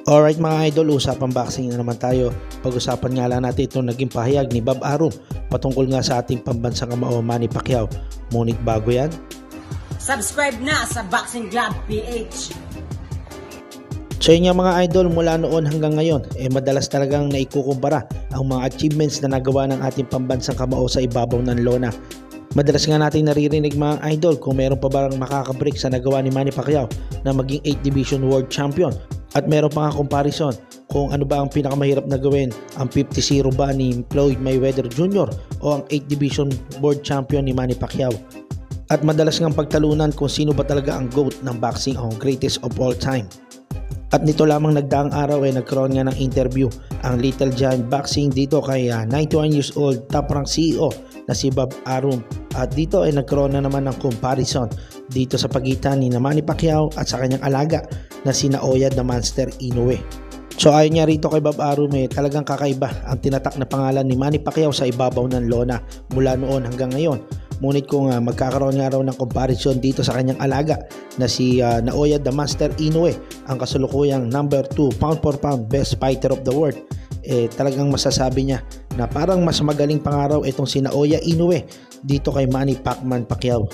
Alright mga idol, usapang boxing na naman tayo. Pag-usapan nga lang natin itong naging pahayag ni Bob Arum patungkol nga sa ating pambansang kamao Manny Pacquiao. Ngunit bago yan, subscribe na sa Boxing Club PH. So yun nga mga idol, mula noon hanggang ngayon, madalas talagang naikukumpara ang mga achievements na nagawa ng ating pambansang kamao sa ibabaw ng lona. Madalas nga natin naririnig mga idol kung meron pa barang makakabreak sa nagawa ni Manny Pacquiao na maging 8 Division World Champion. At meron pa nga comparison kung ano ba ang pinakamahirap na gawin, ang 50-0 ba ni Floyd Mayweather Jr. o ang 8 Division World Champion ni Manny Pacquiao. At madalas nga pagtalunan kung sino ba talaga ang GOAT ng boxing o greatest of all time. At nito lamang nagdaang araw nagkaroon nga ng interview ang Little Giant Boxing dito kay 91 years old top rank CEO na si Bob Arum. At dito nagkaroon na naman ng comparison dito sa pagitan ni Manny Pacquiao at sa kanyang alaga na si Naoya the Monster Inoue. So ayon niya rito kay Bob Arum talagang kakaiba ang tinatak na pangalan ni Manny Pacquiao sa ibabaw ng lona mula noon hanggang ngayon. Ngunit kung magkakaroon nga raw ng comparison dito sa kanyang alaga na si Naoya the Monster Inoue, ang kasulukuyang number 2 pound for pound best fighter of the world, talagang masasabi niya na parang mas magaling pangaraw itong si Naoya Inoue dito kay Manny Pacman Pacquiao.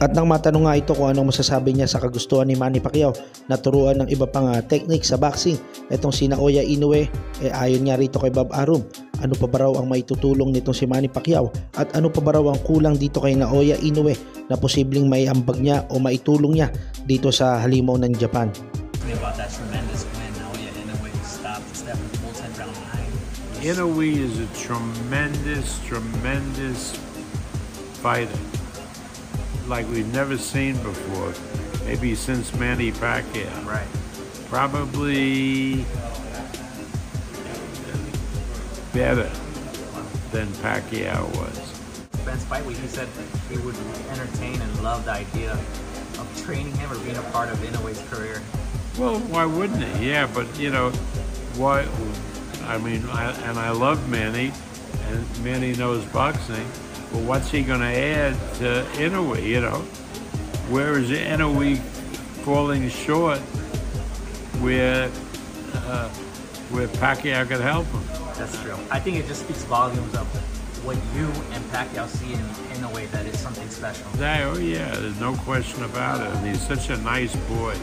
At nang matanong nga ito kung anong masasabi niya sa kagustuhan ni Manny Pacquiao na turuan ng iba pang technique sa boxing itong si Naoya Inoue, ayon nga rito kay Bob Arum, ano pa ba raw ang maitutulong nitong si Manny Pacquiao at ano pa ba raw ang kulang dito kay Naoya Inoue na posibleng maiambag niya o maitulong niya dito sa halimaw ng Japan. Inoue is a tremendous fighter like we've never seen before, maybe since Manny Pacquiao. Right. Probably better than Pacquiao was. Ben's fight week, he said he would entertain and love the idea of training him or being a part of Inoue's career. Well, why wouldn't he? Yeah, but you know, why? I mean, I love Manny, and Manny knows boxing. Well, what's he going to add to Inoue, you know? Where is Inoue falling short where Pacquiao could help him? That's true. I think it just speaks volumes of what you and Pacquiao see in Inoue that is something special. Oh yeah, there's no question about it. He's such a nice boy.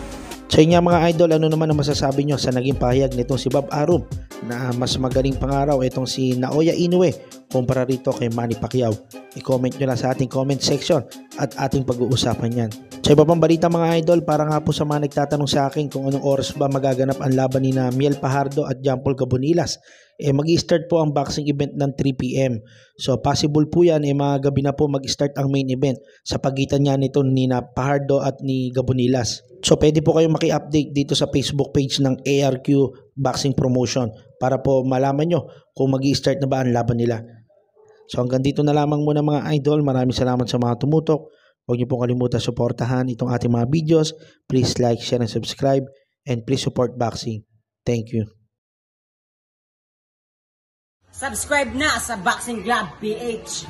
So yun nga mga idol, ano naman ang masasabi nyo sa naging pahayag nitong si Bob Arum na mas magaling pangaraw itong si Naoya Inoue kumpara rito kay Manny Pacquiao? I-comment nyo lang sa ating comment section at ating pag-uusapan yan. Sa iba pang balita mga idol, para nga po sa mga nagtatanong sa akin kung anong oras ba magaganap ang laban ni na Miel Fajardo at John Paul Gabonilas, mag-i-start po ang boxing event ng 3 PM. So possible po yan, mga gabi na po mag-start ang main event sa pagitan niya nito ni na Fajardo at ni Gabonilas. So pwede po kayong maki-update dito sa Facebook page ng ARQ Boxing Promotion para po malaman nyo kung mag-i-start na ba ang laban nila. So hanggang dito na lamang muna mga idol. Maraming salamat sa mga tumutok. Huwag niyo pong kalimutan suportahan itong ating mga videos. Please like, share, and subscribe. And please support boxing. Thank you. Subscribe na sa Boxing Club PH.